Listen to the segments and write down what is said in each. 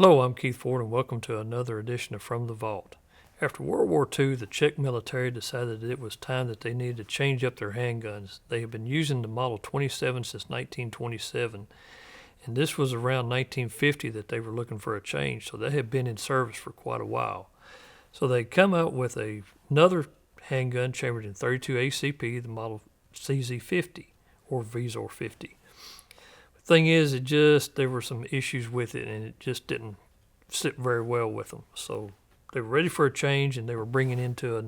Hello, I'm Keith Ford and welcome to another edition of From the Vault. After World War II, the Czech military decided that it was time that they needed to change up their handguns. They have been using the Model 27 since 1927, and this was around 1950 that they were looking for a change, so they had been in service for quite a while. So they come out with another handgun chambered in 32 ACP, the Model CZ50 or Visor 50. Thing is, there were some issues with it, and it just didn't sit very well with them. So they were ready for a change, and they were bringing into a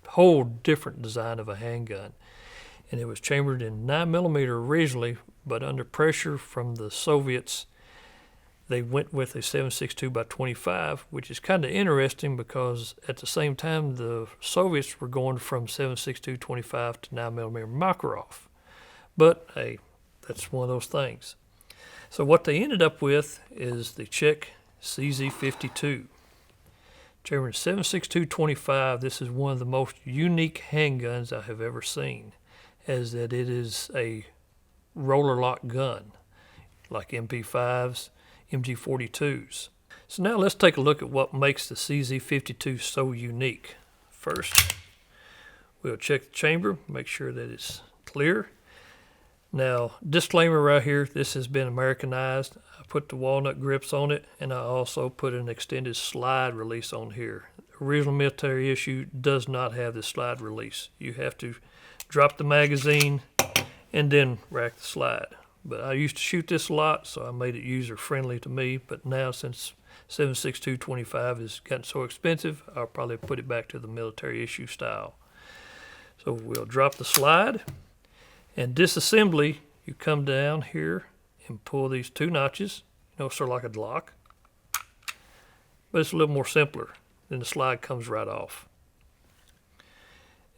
whole different design of a handgun. And it was chambered in 9mm originally, but under pressure from the Soviets, they went with a 7.62x25, which is kind of interesting because at the same time, the Soviets were going from 7.62x25 to 9mm Makarov. But hey, that's one of those things. So what they ended up with is the Czech CZ52. Chambered 7.62x25, this is one of the most unique handguns I have ever seen, as that it is a roller lock gun, like MP5s, MG42s. So now let's take a look at what makes the CZ52 so unique. First, we'll check the chamber, make sure that it's clear. Now, disclaimer right here, this has been Americanized. I put the walnut grips on it, and I also put an extended slide release on here. The original military issue does not have this slide release. You have to drop the magazine and then rack the slide. But I used to shoot this a lot, so I made it user-friendly to me. But now, since 7.62x25 has gotten so expensive, I'll probably put it back to the military issue style. So we'll drop the slide. And disassembly, you come down here and pull these two notches, sort of like a lock. But it's a little more simpler. Then the slide comes right off.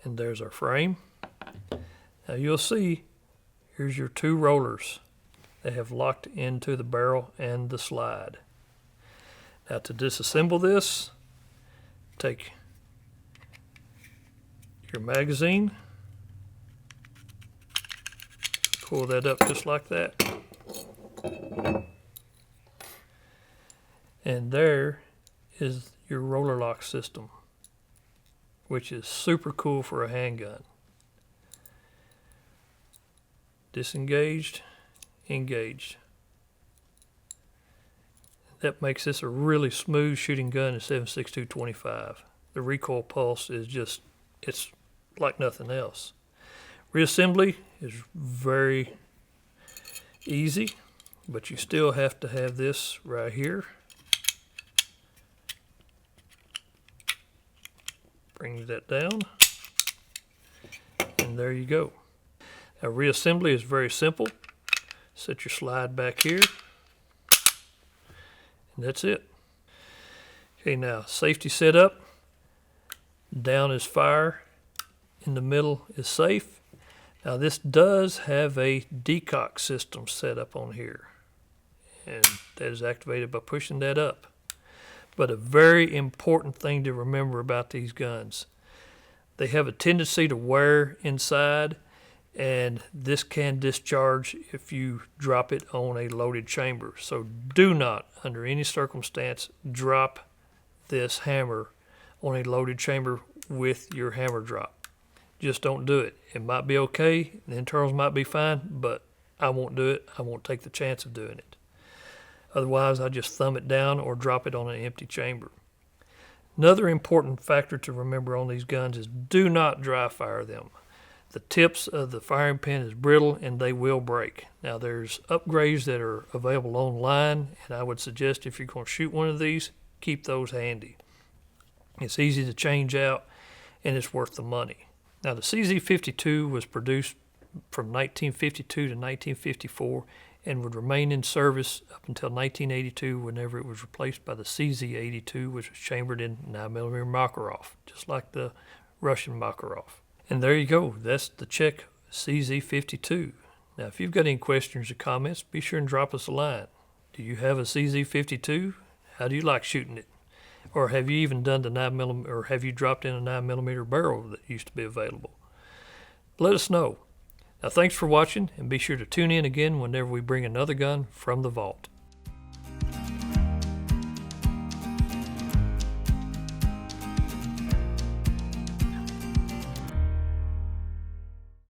And there's our frame. Now you'll see, here's your two rollers. They have locked into the barrel and the slide. Now to disassemble this, take your magazine, pull that up just like that. And there is your roller lock system, which is super cool for a handgun. Disengaged, engaged. That makes this a really smooth shooting gun in 7.62x25. The recoil pulse is it's like nothing else. Reassembly is very easy, but you still have to have this right here. Bring that down, and there you go. Now reassembly is very simple. Set your slide back here, and that's it. Okay, now safety setup. Down is fire, in the middle is safe. Now this does have a decocker system set up on here, and that is activated by pushing that up. But a very important thing to remember about these guns, they have a tendency to wear inside, and this can discharge if you drop it on a loaded chamber. So do not, under any circumstance, drop this hammer on a loaded chamber with your hammer drop. Just don't do it. It might be okay, the internals might be fine, but I won't do it. I won't take the chance of doing it. Otherwise, I just thumb it down or drop it on an empty chamber. Another important factor to remember on these guns is do not dry fire them. The tips of the firing pin is brittle and they will break. Now there's upgrades that are available online, and I would suggest if you're going to shoot one of these, keep those handy. It's easy to change out and it's worth the money. Now the CZ52 was produced from 1952 to 1954 and would remain in service up until 1982, whenever it was replaced by the CZ82, which was chambered in 9mm Makarov, just like the Russian Makarov. And there you go, that's the Czech CZ52. Now if you've got any questions or comments, be sure and drop us a line. Do you have a CZ52? How do you like shooting it? Or have you even done the 9mm, or have you dropped in a 9mm barrel that used to be available? Let us know. Now thanks for watching, and be sure to tune in again whenever we bring another gun from the vault.